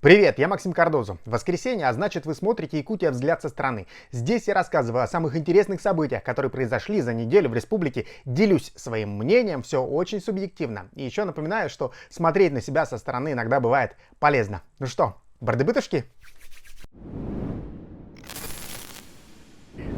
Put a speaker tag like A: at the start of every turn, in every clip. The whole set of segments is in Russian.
A: Привет, я Максим Кардозу. Воскресенье, а значит вы смотрите «Якутия. Взгляд со стороны». Здесь я рассказываю о самых интересных событиях, которые произошли за неделю в республике, делюсь своим мнением, все очень субъективно. И еще напоминаю, что смотреть на себя со стороны иногда бывает полезно. Ну что, барды-бытушки?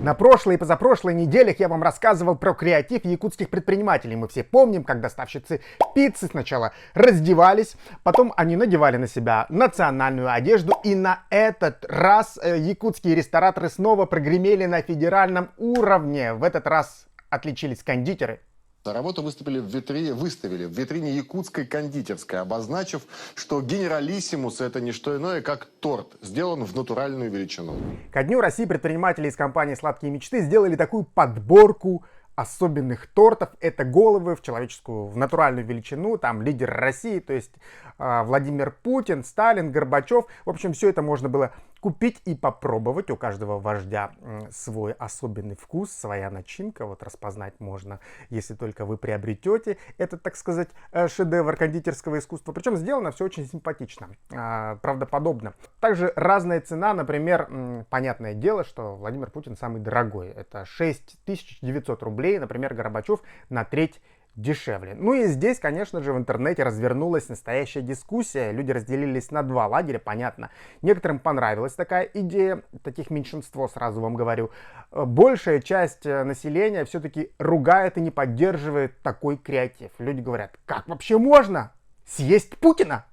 A: На прошлой и позапрошлой неделях я вам рассказывал про креатив якутских предпринимателей. Мы все помним, как доставщицы пиццы сначала раздевались, потом они надевали на себя национальную одежду. И на этот раз якутские рестораторы снова прогремели на федеральном уровне. В этот раз отличились кондитеры.
B: За работу выставили в витрине якутской кондитерской, обозначив, что генералиссимус — это не что иное, как торт, сделан в натуральную величину.
A: Ко Дню России предприниматели из компании «Сладкие мечты» сделали такую подборку особенных тортов. Это головы в натуральную величину, там лидер России, то есть Владимир Путин, Сталин, Горбачев. В общем, все это можно было купить и попробовать. У каждого вождя свой особенный вкус, своя начинка. Вот распознать можно, если только вы приобретете этот, так сказать, шедевр кондитерского искусства. Причем сделано все очень симпатично, правдоподобно. Также разная цена, например, понятное дело, что Владимир Путин самый дорогой. Это 6900 рублей, например, Горбачев на треть дешевле. Ну и здесь, конечно же, в интернете развернулась настоящая дискуссия. Люди разделились на два лагеря, понятно. Некоторым понравилась такая идея, таких меньшинство, сразу вам говорю. Большая часть населения все-таки ругает и не поддерживает такой креатив. Люди говорят, как вообще можно съесть Путина?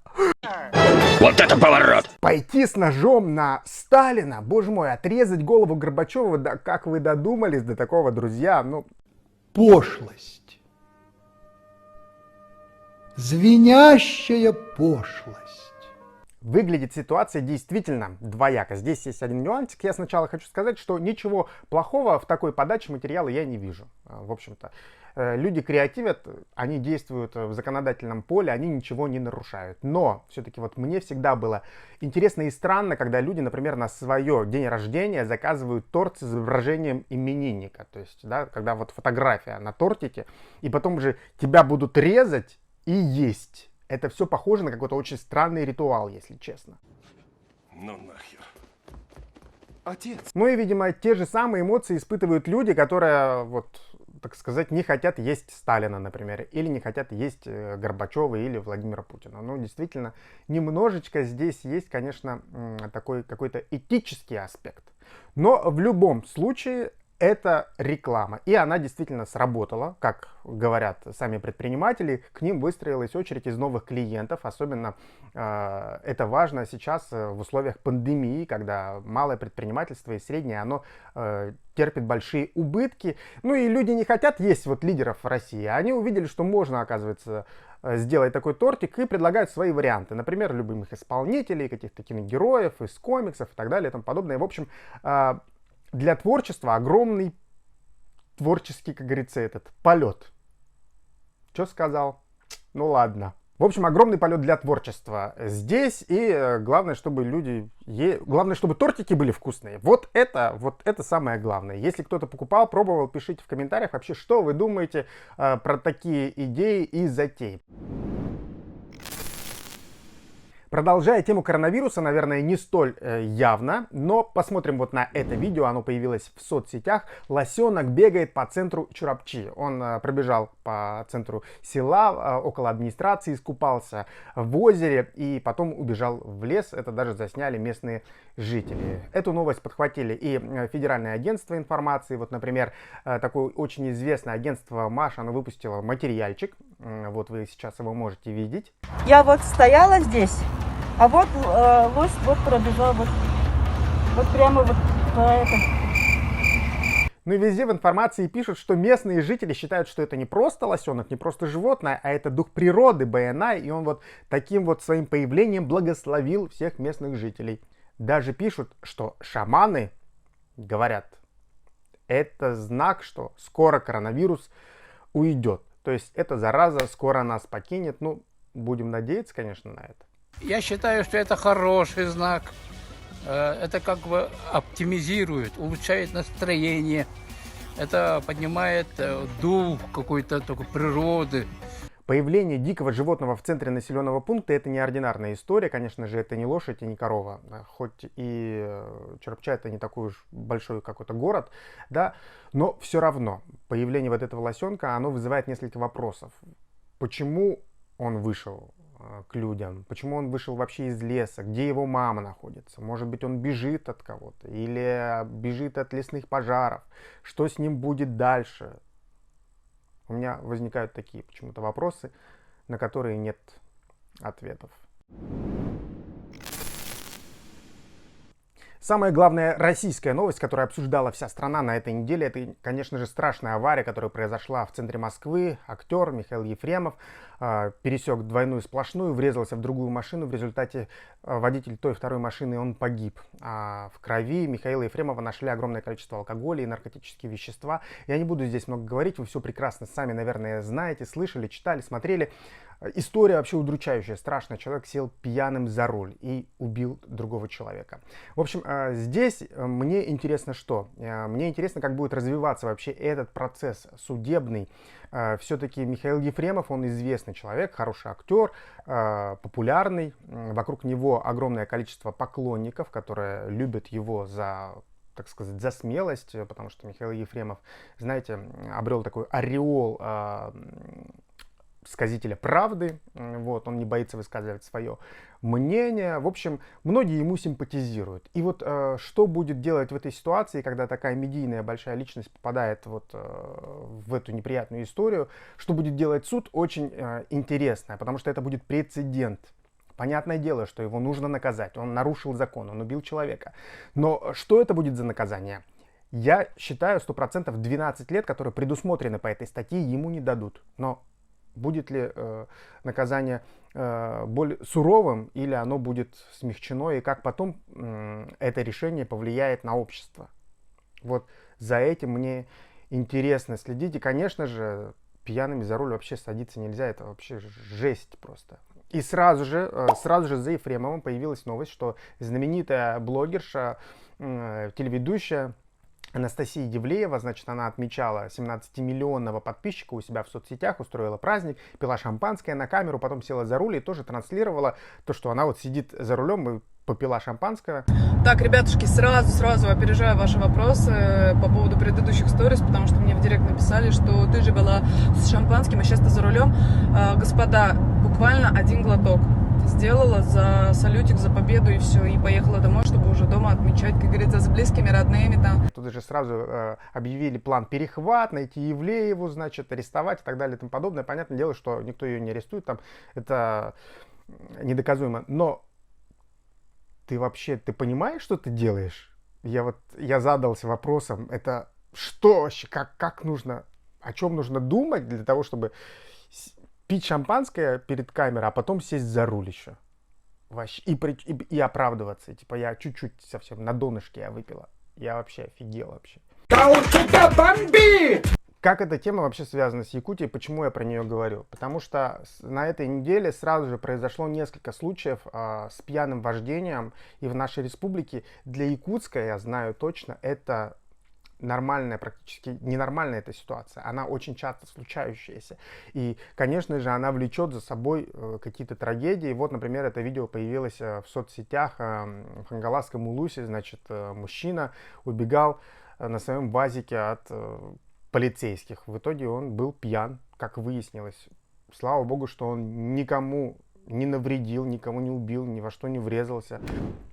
C: Вот это поворот!
A: Пойти с ножом на Сталина, боже мой, отрезать голову Горбачева, да как вы додумались до такого, друзья? Ну,
D: пошлость. Звенящая пошлость.
A: выглядит ситуация действительно двояко. Здесь есть один нюансик. Я сначала хочу сказать, что ничего плохого в такой подаче материала я не вижу. В общем-то, люди креативят, они действуют в законодательном поле, они ничего не нарушают. Но все-таки вот мне всегда было интересно и странно, когда люди, например, на свое день рождения заказывают торт с изображением именинника. То есть, да, когда вот фотография на тортике, и потом уже тебя будут резать и есть. Это все похоже на какой-то очень странный ритуал, если честно.
C: Ну нахер. Отец.
A: Ну и, видимо, те же самые эмоции испытывают люди, которые, вот, так сказать, не хотят есть Сталина, например, или не хотят есть Горбачева или Владимира Путина. Ну, действительно, немножечко здесь есть, конечно, такой какой-то этический аспект. Но в любом случае это реклама. И она действительно сработала, как говорят сами предприниматели. К ним выстроилась очередь из новых клиентов. Особенно это важно сейчас в условиях пандемии, когда малое предпринимательство и среднее, оно терпит большие убытки. Ну и люди не хотят есть вот лидеров России. Они увидели, что можно, оказывается, сделать такой тортик и предлагают свои варианты. Например, любимых исполнителей, каких-то киногероев, из комиксов и так далее и тому подобное. В общем, для творчества огромный творческий, как говорится, этот полет. Что сказал? Ну ладно. В общем, огромный полет для творчества здесь. И главное, чтобы главное, чтобы тортики были вкусные. Вот это самое главное. Если кто-то покупал, пробовал, пишите в комментариях вообще, что вы думаете про такие идеи и затеи. Продолжая тему коронавируса, наверное, не столь явно, но посмотрим вот на это видео, оно появилось в соцсетях. Лосенок бегает по центру Чурапчи. Он пробежал по центру села, около администрации, искупался в озере и потом убежал в лес. Это даже засняли местные жители. Эту новость подхватили и Федеральное агентство информации. Вот, например, такое очень известное агентство МАШ, оно выпустило материальчик. Вот вы сейчас его можете видеть.
E: Я вот стояла здесь, а вот лось вот пробежал вот прямо вот по этому.
A: Ну и везде в информации пишут, что местные жители считают, что это не просто лосенок, не просто животное, а это дух природы, БНА, и он вот таким вот своим появлением благословил всех местных жителей. Даже пишут, что шаманы говорят, это знак, что скоро коронавирус уйдет. То есть эта зараза скоро нас покинет. Ну, будем надеяться, конечно, на это.
F: Я считаю, что это хороший знак. Это как бы оптимизирует, улучшает настроение. Это поднимает дух какой-то такой природы.
A: Появление дикого животного в центре населенного пункта — это неординарная история. Конечно же, это не лошадь и не корова. Хоть и Чарапча — это не такой уж большой какой-то город, да, но все равно появление вот этого лосенка, оно вызывает несколько вопросов. Почему он вышел к людям? Почему он вышел вообще из леса? Где его мама находится? Может быть, он бежит от кого-то? Или бежит от лесных пожаров? Что с ним будет дальше? У меня возникают такие почему-то вопросы, на которые нет ответов. Самая главная российская новость, которую обсуждала вся страна на этой неделе, это, конечно же, страшная авария, которая произошла в центре Москвы. Актер Михаил Ефремов пересек двойную сплошную, врезался в другую машину. В результате водитель той и второй машины, он погиб. В крови Михаила Ефремова нашли огромное количество алкоголя и наркотические вещества. Я не буду здесь много говорить, вы все прекрасно сами, наверное, знаете, слышали, читали, смотрели. История вообще удручающая, страшная. Человек сел пьяным за руль и убил другого человека. В общем, здесь мне интересно что? Мне интересно, как будет развиваться вообще этот процесс судебный. Все-таки Михаил Ефремов, он известный человек, хороший актер, популярный. Вокруг него огромное количество поклонников, которые любят его за, так сказать, за смелость, потому что Михаил Ефремов, знаете, обрел такой ореол сказителя правды, вот, он не боится высказывать свое мнение, в общем, многие ему симпатизируют. И вот что будет делать в этой ситуации, когда такая медийная большая личность попадает вот в эту неприятную историю, что будет делать суд, очень интересно, потому что это будет прецедент. Понятное дело, что его нужно наказать, он нарушил закон, он убил человека, но что это будет за наказание? Я считаю, 100% 12 лет, которые предусмотрены по этой статье, ему не дадут, но будет ли наказание более суровым или оно будет смягчено, и как потом это решение повлияет на общество. Вот за этим мне интересно следить. И, конечно же, пьяными за руль вообще садиться нельзя, это вообще жесть просто. И сразу же за Ефремовым появилась новость, что знаменитая блогерша, телеведущая Анастасия Девлеева, значит, она отмечала 17-миллионного подписчика у себя в соцсетях, устроила праздник, пила шампанское на камеру, потом села за руль и тоже транслировала то, что она вот сидит за рулем и попила шампанское.
G: Так, ребятушки, сразу опережаю ваши вопросы по поводу предыдущих сторис, потому что мне в директ написали, что ты же была с шампанским, а сейчас ты за рулем. Господа, буквально один глоток сделала за салютик, за победу и все, и поехала домой, чтобы уже дома отмечать, как говорится, с близкими, родными там.
A: Тут же сразу объявили план перехват, найти Евлееву, значит, арестовать и так далее и тому подобное. Понятное дело, что никто ее не арестует, там это недоказуемо. Но ты понимаешь, что ты делаешь? Я задался вопросом, это что вообще, как нужно, о чем нужно думать для того, чтобы пить шампанское перед камерой, а потом сесть за руль еще. Вообще, и оправдываться. Типа я чуть-чуть совсем на донышке я выпила. Я вообще офигел вообще. Да у тебя бомбит! Как эта тема вообще связана с Якутией, почему я про нее говорю? Потому что на этой неделе сразу же произошло несколько случаев с пьяным вождением. И в нашей республике для Якутска, я знаю точно, это нормальная, практически ненормальная эта ситуация. Она очень часто случающаяся. И, конечно же, она влечет за собой какие-то трагедии. Вот, например, это видео появилось в соцсетях. В Хангаласском Улусе, значит, мужчина убегал на своем ВАЗике от полицейских. В итоге он был пьян, как выяснилось. Слава богу, что он никому не навредил, никому не убил, ни во что не врезался.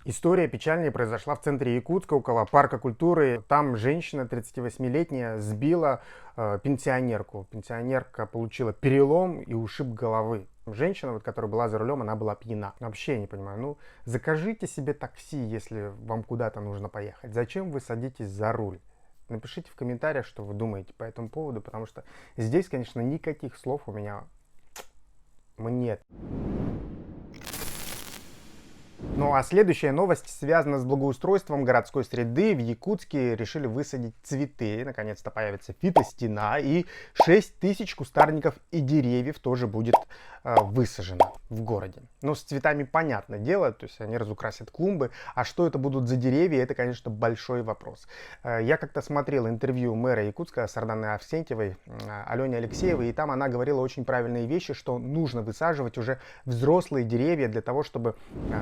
A: История печальнее произошла в центре Якутска, около парка культуры. Там женщина 38-летняя сбила пенсионерку. Пенсионерка получила перелом и ушиб головы. Женщина, вот, которая была за рулем, она была пьяна. Вообще я не понимаю. Закажите себе такси, если вам куда-то нужно поехать. Зачем вы садитесь за руль? Напишите в комментариях, что вы думаете по этому поводу, потому что здесь, конечно, никаких слов у меня нет. Ну а следующая новость связана с благоустройством городской среды. В Якутске решили высадить цветы. Наконец-то появится фитостена. И 6000 кустарников и деревьев тоже будет высажено в городе. Но с цветами понятное дело. То есть они разукрасят клумбы. А что это будут за деревья, это, конечно, большой вопрос. Я как-то смотрел интервью мэра Якутска Сарданы Авсентьевой, Алене Алексеевой. И там она говорила очень правильные вещи, что нужно высаживать уже взрослые деревья для того, чтобы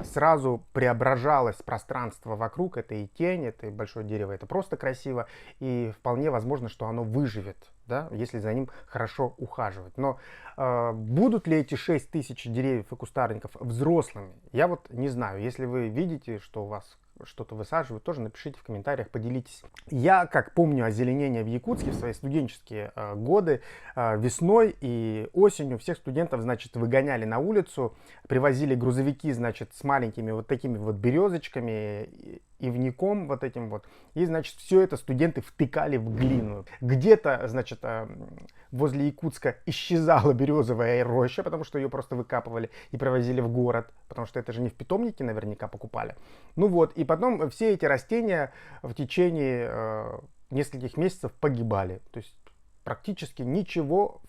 A: сразу преображалось пространство вокруг. Это и тень, это и большое дерево, это просто красиво. И вполне возможно, что оно выживет, да, если за ним хорошо ухаживать. Но будут ли эти 6000 деревьев и кустарников взрослыми, я вот не знаю. Если вы видите, что у вас что-то высаживают, тоже напишите в комментариях, поделитесь. Я, как помню озеленение в Якутске в свои студенческие годы, весной и осенью всех студентов, значит, выгоняли на улицу, привозили грузовики, значит, с маленькими вот такими вот березочками, ивником вот этим вот, и, значит, все это студенты втыкали в глину. Где-то, значит, возле Якутска исчезала березовая роща, потому что ее просто выкапывали и привозили в город, потому что это же не в питомнике наверняка покупали. Ну вот, и потом все эти растения в течение нескольких месяцев погибали. То есть практически ничего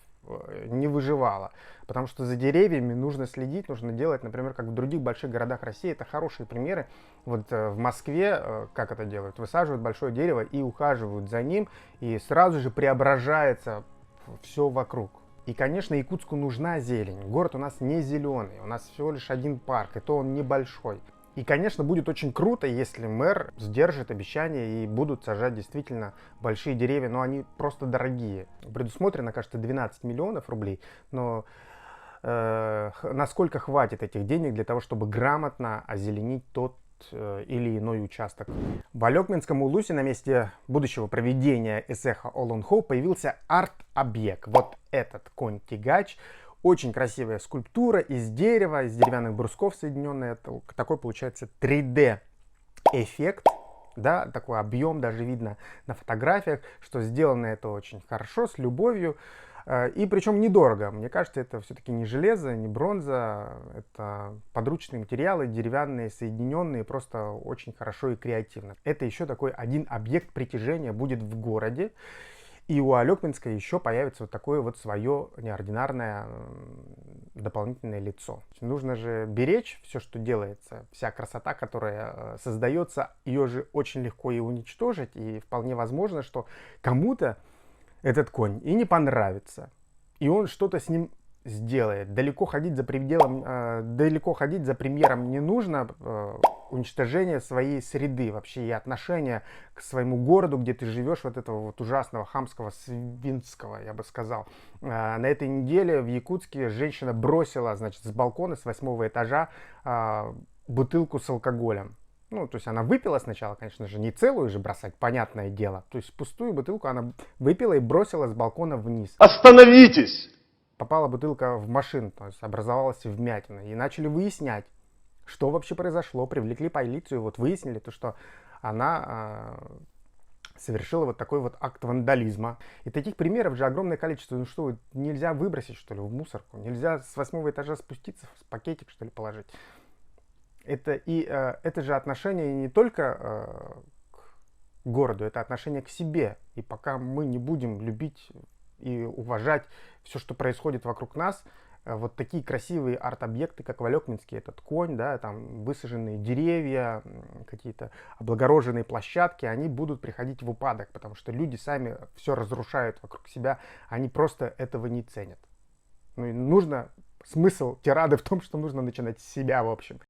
A: не выживало. Потому что за деревьями нужно следить, нужно делать, например, как в других больших городах России. Это хорошие примеры. Вот в Москве, как это делают? Высаживают большое дерево и ухаживают за ним, и сразу же преображается все вокруг. И, конечно, Якутску нужна зелень. Город у нас не зеленый, у нас всего лишь один парк, и то он небольшой. И, конечно, будет очень круто, если мэр сдержит обещания и будут сажать действительно большие деревья, но они просто дорогие. Предусмотрено, кажется, 12 миллионов рублей, но насколько хватит этих денег для того, чтобы грамотно озеленить тот или иной участок. В Алекминском улусе на месте будущего проведения Эсэха Олонхо появился арт-объект. Вот этот конь-тягач. Очень красивая скульптура из дерева, из деревянных брусков соединенная. Такой получается 3D-эффект. Да, такой объем даже видно на фотографиях, что сделано это очень хорошо, с любовью. И причем недорого. Мне кажется, это все-таки не железо, не бронза. Это подручные материалы, деревянные, соединенные, просто очень хорошо и креативно. Это еще такой один объект притяжения будет в городе. И у Алекминска еще появится вот такое вот свое неординарное дополнительное лицо. Нужно же беречь все, что делается, вся красота, которая создается, ее же очень легко и уничтожить. И вполне возможно, что кому-то этот конь и не понравится, и он что-то с ним сделает. Далеко ходить за примером не нужно. Уничтожение своей среды вообще и отношения к своему городу, где ты живешь, вот этого вот ужасного хамского свинского, я бы сказал. На этой неделе в Якутске женщина бросила, значит, с балкона, с 8-го этажа бутылку с алкоголем. Ну, то есть она выпила сначала, конечно же, не целую же бросать, понятное дело. То есть пустую бутылку она выпила и бросила с балкона вниз.
C: Остановитесь!
A: Попала бутылка в машину, то есть образовалась вмятина. И начали выяснять, что вообще произошло. Привлекли полицию, вот выяснили то, что она совершила вот такой вот акт вандализма. И таких примеров же огромное количество. Ну что, нельзя выбросить, что ли, в мусорку? Нельзя с 8-го этажа спуститься, в пакетик, что ли, положить? Это же отношение не только к городу, это отношение к себе. И пока мы не будем любить и уважать все, что происходит вокруг нас, вот такие красивые арт-объекты, как в Алекминске, этот конь, да, там высаженные деревья, какие-то облагороженные площадки, они будут приходить в упадок, потому что люди сами все разрушают вокруг себя, они просто этого не ценят. Ну и нужно, смысл тирады в том, что нужно начинать с себя, в общем.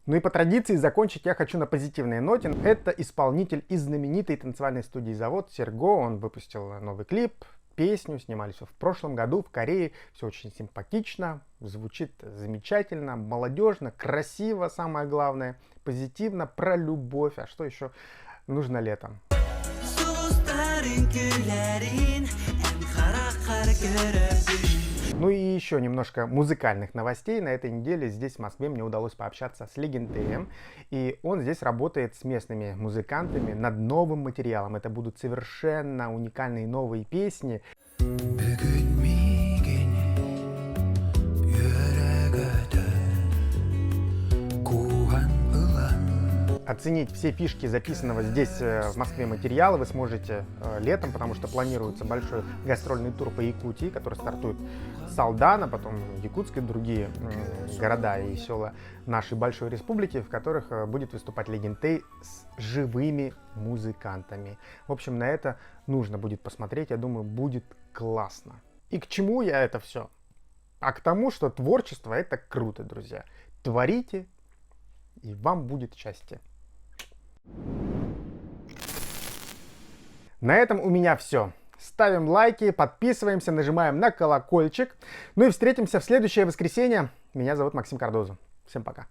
A: Ну и по традиции закончить я хочу на позитивной ноте. Это исполнитель из знаменитой танцевальной студии «Завод» Серго. Он выпустил новый клип, песню, снимались в прошлом году в Корее. Все очень симпатично, звучит замечательно, молодежно, красиво, самое главное, позитивно, про любовь. А что еще нужно летом? Ну и еще немножко музыкальных новостей. На этой неделе здесь, в Москве, мне удалось пообщаться с Легентерием. И он здесь работает с местными музыкантами над новым материалом. Это будут совершенно уникальные новые песни. оценить все фишки записанного здесь в Москве материала вы сможете летом, потому что планируется большой гастрольный тур по Якутии, который стартует с Алдана, потом Якутск и другие города и села нашей большой республики, в которых будет выступать Легентэй с живыми музыкантами. В общем, на это нужно будет посмотреть, я думаю, будет классно. И к чему я это все? А к тому, что творчество — это круто, друзья. Творите, и вам будет счастье. На этом у меня все. Ставим лайки, подписываемся, нажимаем на колокольчик. Ну и встретимся в следующее воскресенье. Меня зовут Максим Кардозу. Всем пока.